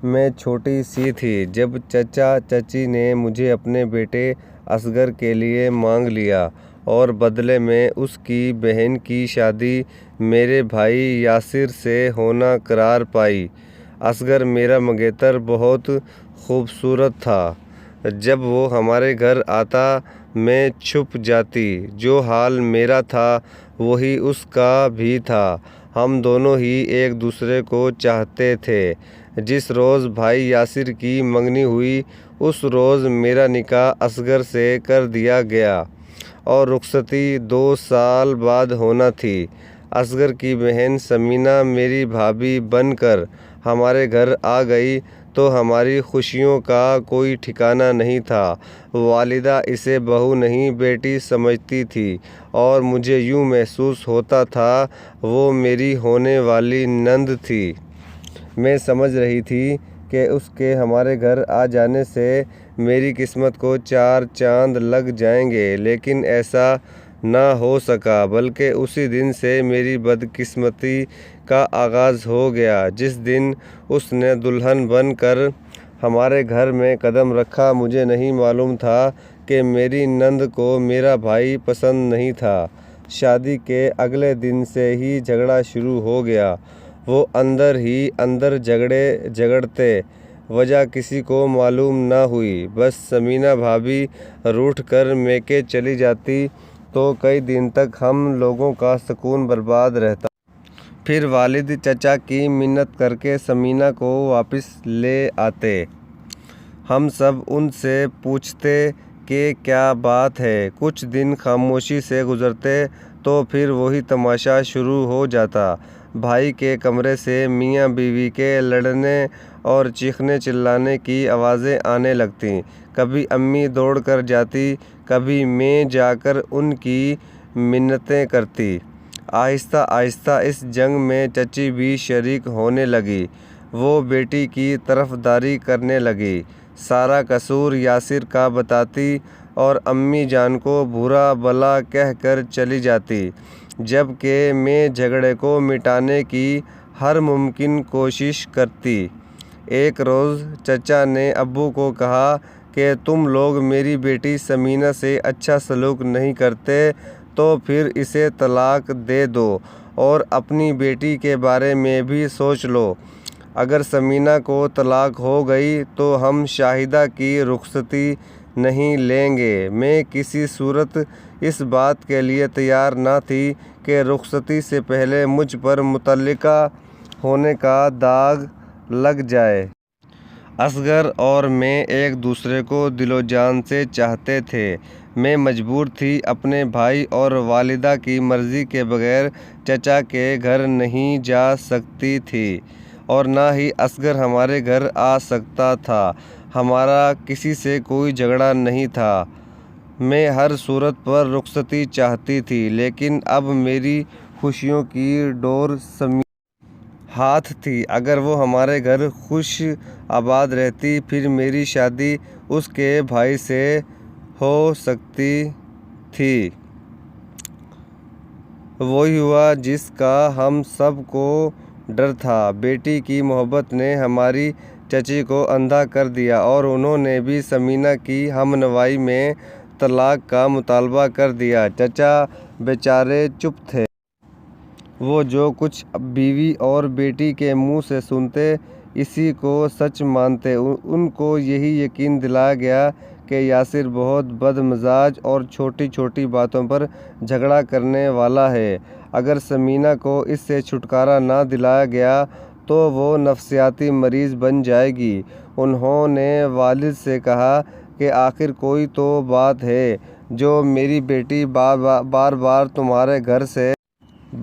میں چھوٹی سی تھی جب چچا چچی نے مجھے اپنے بیٹے اصغر کے لیے مانگ لیا اور بدلے میں اس کی بہن کی شادی میرے بھائی یاسر سے ہونا قرار پائی۔ اصغر میرا منگیتر بہت خوبصورت تھا۔ جب وہ ہمارے گھر آتا میں چھپ جاتی۔ جو حال میرا تھا وہی اس کا بھی تھا۔ ہم دونوں ہی ایک دوسرے کو چاہتے تھے۔ جس روز بھائی یاسر کی منگنی ہوئی اس روز میرا نکاح اصغر سے کر دیا گیا اور رخصتی 2 سال بعد ہونا تھی۔ اصغر کی بہن ثمینہ میری بھابھی بن کر ہمارے گھر آ گئی تو ہماری خوشیوں کا کوئی ٹھکانہ نہیں تھا۔ والدہ اسے بہو نہیں بیٹی سمجھتی تھی اور مجھے یوں محسوس ہوتا تھا وہ میری ہونے والی نند تھی۔ میں سمجھ رہی تھی کہ اس کے ہمارے گھر آ جانے سے میری قسمت کو 4 چاند لگ جائیں گے، لیکن ایسا نہ ہو سکا، بلکہ اسی دن سے میری بدقسمتی کا آغاز ہو گیا۔ جس دن اس نے دلہن بن کر ہمارے گھر میں قدم رکھا، مجھے نہیں معلوم تھا کہ میری نند کو میرا بھائی پسند نہیں تھا۔ شادی کے اگلے دن سے ہی جھگڑا شروع ہو گیا۔ وہ اندر ہی اندر جھگڑتے، وجہ کسی کو معلوم نہ ہوئی، بس ثمینہ بھابھی روٹھ کر میکے چلی جاتی تو کئی دن تک ہم لوگوں کا سکون برباد رہتا۔ پھر والد چچا کی منت کر کے ثمینہ کو واپس لے آتے۔ ہم سب ان سے پوچھتے کہ کیا بات ہے۔ کچھ دن خاموشی سے گزرتے تو پھر وہی تماشا شروع ہو جاتا۔ بھائی کے کمرے سے میاں بیوی کے لڑنے اور چیخنے چلانے کی آوازیں آنے لگتیں۔ کبھی امی دوڑ کر جاتی، کبھی میں جا کر ان کی منتیں کرتی۔ آہستہ آہستہ اس جنگ میں چچی بھی شریک ہونے لگی۔ وہ بیٹی کی طرفداری کرنے لگی، سارا قصور یاسر کا بتاتی اور امی جان کو برا بھلا کہہ کر چلی جاتی، جبکہ میں جھگڑے کو مٹانے کی ہر ممکن کوشش کرتی۔ ایک روز چچا نے ابو کو کہا کہ تم لوگ میری بیٹی ثمینہ سے اچھا سلوک نہیں کرتے تو پھر اسے طلاق دے دو اور اپنی بیٹی کے بارے میں بھی سوچ لو۔ اگر ثمینہ کو طلاق ہو گئی تو ہم شاہدہ کی رخصتی نہیں لیں گے۔ میں کسی صورت اس بات کے لیے تیار نہ تھی کہ رخصتی سے پہلے مجھ پر مطلقہ ہونے کا داغ لگ جائے۔ اصغر اور میں ایک دوسرے کو دل و جان سے چاہتے تھے۔ میں مجبور تھی، اپنے بھائی اور والدہ کی مرضی کے بغیر چچا کے گھر نہیں جا سکتی تھی اور نہ ہی اصغر ہمارے گھر آ سکتا تھا۔ ہمارا کسی سے کوئی جھگڑا نہیں تھا۔ میں ہر صورت پر رخصتی چاہتی تھی، لیکن اب میری خوشیوں کی ڈور ثمینہ ہاتھ تھی۔ اگر وہ ہمارے گھر خوش آباد رہتی پھر میری شادی اس کے بھائی سے ہو سکتی تھی۔ وہی ہوا جس کا ہم سب کو ڈر تھا۔ بیٹی کی محبت نے ہماری چچی کو اندھا کر دیا اور انہوں نے بھی ثمینہ کی ہمنوائی میں طلاق کا مطالبہ کر دیا۔ چچا بیچارے چپ تھے۔ وہ جو کچھ بیوی اور بیٹی کے منہ سے سنتے اسی کو سچ مانتے۔ ان کو یہی یقین دلایا گیا کہ یاسر بہت بد مزاج اور چھوٹی چھوٹی باتوں پر جھگڑا کرنے والا ہے۔ اگر ثمینہ کو اس سے چھٹکارا نہ دلایا گیا تو وہ نفسیاتی مریض بن جائے گی۔ انہوں نے والد سے کہا کہ آخر کوئی تو بات ہے جو میری بیٹی بار بار تمہارے گھر سے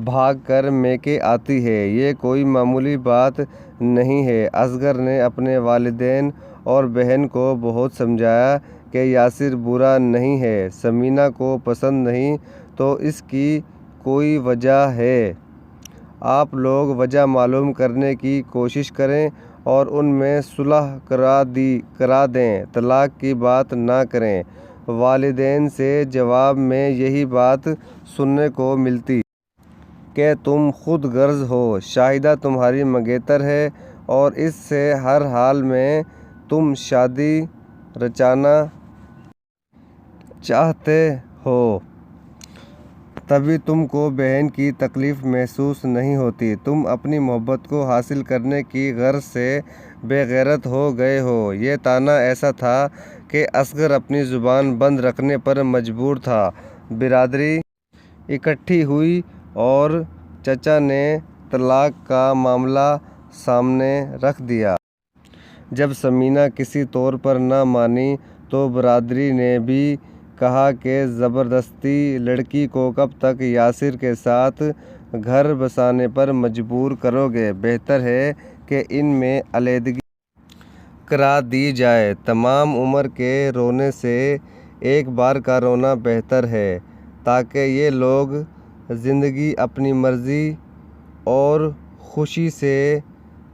بھاگ کر میکے آتی ہے، یہ کوئی معمولی بات نہیں ہے۔ اصغر نے اپنے والدین اور بہن کو بہت سمجھایا کہ یاسر برا نہیں ہے، ثمینہ کو پسند نہیں تو اس کی کوئی وجہ ہے۔ آپ لوگ وجہ معلوم کرنے کی کوشش کریں اور ان میں صلح کرا دیں، طلاق کی بات نہ کریں۔ والدین سے جواب میں یہی بات سننے کو ملتی کہ تم خود غرض ہو، شاہدہ تمہاری منگیتر ہے اور اس سے ہر حال میں تم شادی رچانا چاہتے ہو، تبھی تم کو بہن کی تکلیف محسوس نہیں ہوتی۔ تم اپنی محبت کو حاصل کرنے کی غرض سے بے غیرت ہو گئے ہو۔ یہ طعنہ ایسا تھا کہ اصغر اپنی زبان بند رکھنے پر مجبور تھا۔ برادری اکٹھی ہوئی اور چچا نے طلاق کا معاملہ سامنے رکھ دیا۔ جب ثمینہ کسی طور پر نہ مانی تو برادری نے بھی کہا کہ زبردستی لڑکی کو کب تک یاسر کے ساتھ گھر بسانے پر مجبور کرو گے، بہتر ہے کہ ان میں علیحدگی کرا دی جائے۔ تمام عمر کے رونے سے ایک بار کا رونا بہتر ہے، تاکہ یہ لوگ زندگی اپنی مرضی اور خوشی سے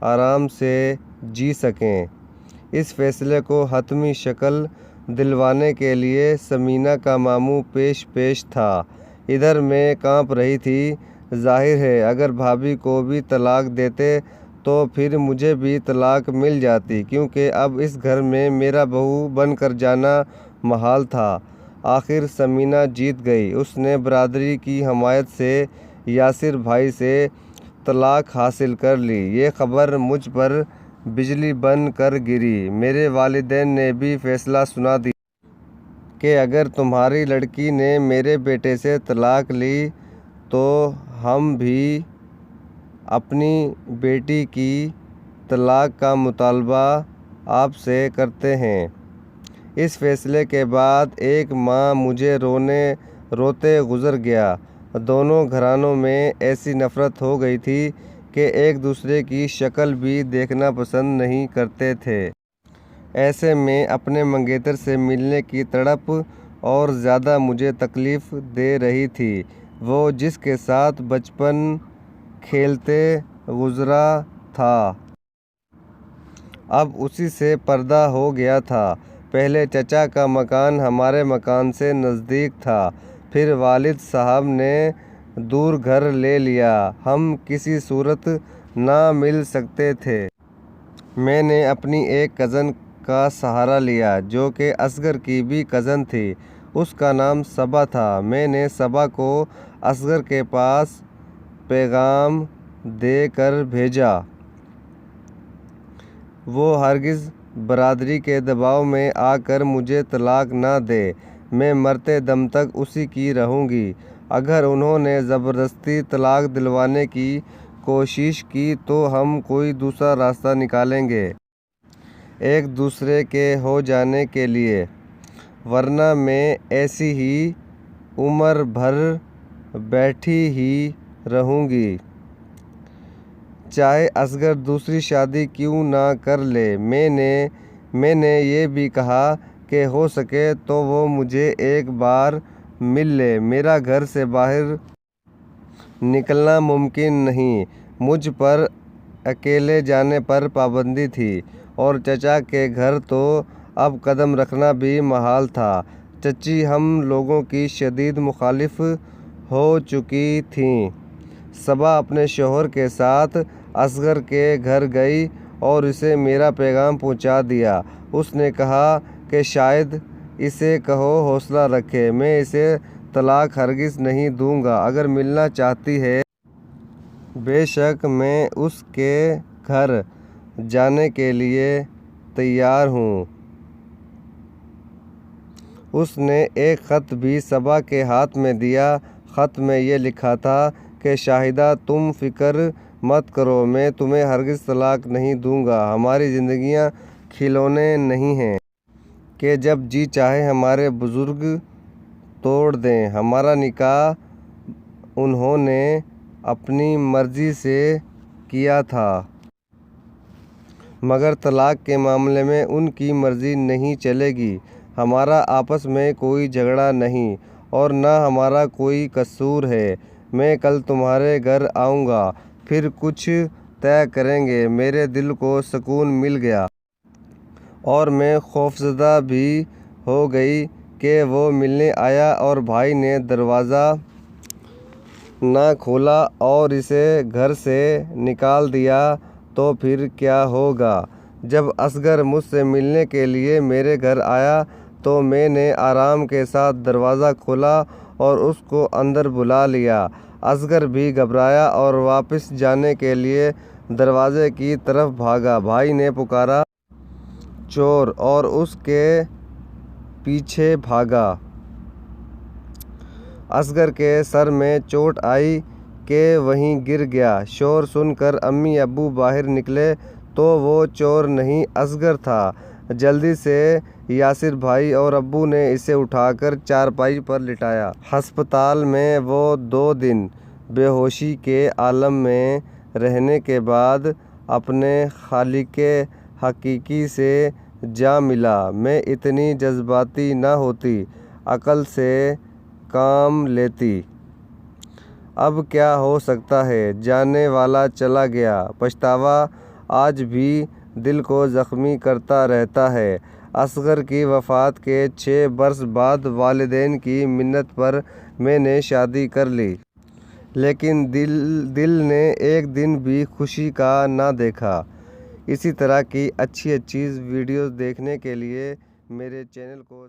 آرام سے جی سکیں۔ اس فیصلے کو حتمی شکل دلوانے کے لیے ثمینہ کا ماموں پیش تھا۔ ادھر میں کانپ رہی تھی۔ ظاہر ہے اگر بھابھی کو بھی طلاق دیتے تو پھر مجھے بھی طلاق مل جاتی، کیونکہ اب اس گھر میں میرا بہو بن کر جانا محال تھا۔ آخر ثمینہ جیت گئی۔ اس نے برادری کی حمایت سے یاسر بھائی سے طلاق حاصل کر لی۔ یہ خبر مجھ پر بجلی بن کر گری۔ میرے والدین نے بھی فیصلہ سنا دیا کہ اگر تمہاری لڑکی نے میرے بیٹے سے طلاق لی تو ہم بھی اپنی بیٹی کی طلاق کا مطالبہ آپ سے کرتے ہیں۔ اس فیصلے کے بعد ایک ماہ مجھے روتے گزر گیا۔ دونوں گھرانوں میں ایسی نفرت ہو گئی تھی کہ ایک دوسرے کی شکل بھی دیکھنا پسند نہیں کرتے تھے۔ ایسے میں اپنے منگیتر سے ملنے کی تڑپ اور زیادہ مجھے تکلیف دے رہی تھی۔ وہ جس کے ساتھ بچپن کھیلتے گزرا تھا، اب اسی سے پردہ ہو گیا تھا۔ پہلے چچا کا مکان ہمارے مکان سے نزدیک تھا، پھر والد صاحب نے دور گھر لے لیا۔ ہم کسی صورت نہ مل سکتے تھے۔ میں نے اپنی ایک کزن کا سہارا لیا، جو کہ اصغر کی بھی کزن تھی۔ اس کا نام صبا تھا۔ میں نے صبا کو اصغر کے پاس پیغام دے کر بھیجا۔ وہ ہرگز برادری کے دباؤ میں آ کر مجھے طلاق نہ دے۔ میں مرتے دم تک اسی کی رہوں گی۔ اگر انہوں نے زبردستی طلاق دلوانے کی کوشش کی تو ہم کوئی دوسرا راستہ نکالیں گے ایک دوسرے کے ہو جانے کے لیے، ورنہ میں ایسی ہی عمر بھر بیٹھی ہی رہوں گی، چاہے اصغر دوسری شادی کیوں نہ کر لے۔ میں نے یہ بھی کہا کہ ہو سکے تو وہ مجھے ایک بار مل لے۔ میرا گھر سے باہر نکلنا ممکن نہیں، مجھ پر اکیلے جانے پر پابندی تھی، اور چچا کے گھر تو اب قدم رکھنا بھی محال تھا۔ چچی ہم لوگوں کی شدید مخالف ہو چکی تھیں۔ صبا اپنے شوہر کے ساتھ اصغر کے گھر گئی اور اسے میرا پیغام پہنچا دیا۔ اس نے کہا کہ شاید اسے کہو حوصلہ رکھے، میں اسے طلاق ہرگز نہیں دوں گا۔ اگر ملنا چاہتی ہے بے شک میں اس کے گھر جانے کے لیے تیار ہوں۔ اس نے ایک خط بھی صبا کے ہاتھ میں دیا۔ خط میں یہ لکھا تھا کہ شاہدہ تم فکر مت کرو، میں تمہیں ہرگز طلاق نہیں دوں گا۔ ہماری زندگیاں کھلونے نہیں ہیں کہ جب جی چاہے ہمارے بزرگ توڑ دیں۔ ہمارا نکاح انہوں نے اپنی مرضی سے کیا تھا، مگر طلاق کے معاملے میں ان کی مرضی نہیں چلے گی۔ ہمارا آپس میں کوئی جھگڑا نہیں اور نہ ہمارا کوئی قصور ہے۔ میں کل تمہارے گھر آؤں گا، پھر کچھ طے کریں گے۔ میرے دل کو سکون مل گیا اور میں خوفزدہ بھی ہو گئی کہ وہ ملنے آیا اور بھائی نے دروازہ نہ کھولا اور اسے گھر سے نکال دیا۔ تو پھر کیا ہوگا۔ جب اصغر مجھ سے ملنے کے لیے میرے گھر آیا تو میں نے آرام کے ساتھ دروازہ کھولا اور اس کو اندر بلا لیا۔ اصغر بھی گھبرایا اور واپس جانے کے لیے دروازے کی طرف بھاگا۔ بھائی نے پکارا، چور، اور اس کے پیچھے بھاگا۔ اصغر کے سر میں چوٹ آئی کہ وہیں گر گیا۔ شور سن کر امی ابو باہر نکلے تو وہ چور نہیں اصغر تھا۔ جلدی سے یاسر بھائی اور ابو نے اسے اٹھا کر چارپائی پر لٹایا۔ ہسپتال میں وہ 2 دن بے ہوشی کے عالم میں رہنے کے بعد اپنے خالق حقیقی سے جا ملا۔ میں اتنی جذباتی نہ ہوتی، عقل سے کام لیتی۔ اب کیا ہو سکتا ہے، جانے والا چلا گیا، پچھتاوا آج بھی دل کو زخمی کرتا رہتا ہے۔ اصغر کی وفات کے 6 برس بعد والدین کی منت پر میں نے شادی کر لی۔ لیکن دل نے ایک دن بھی خوشی کا نہ دیکھا۔ اسی طرح کی اچھی ویڈیوز دیکھنے کے لیے میرے چینل کو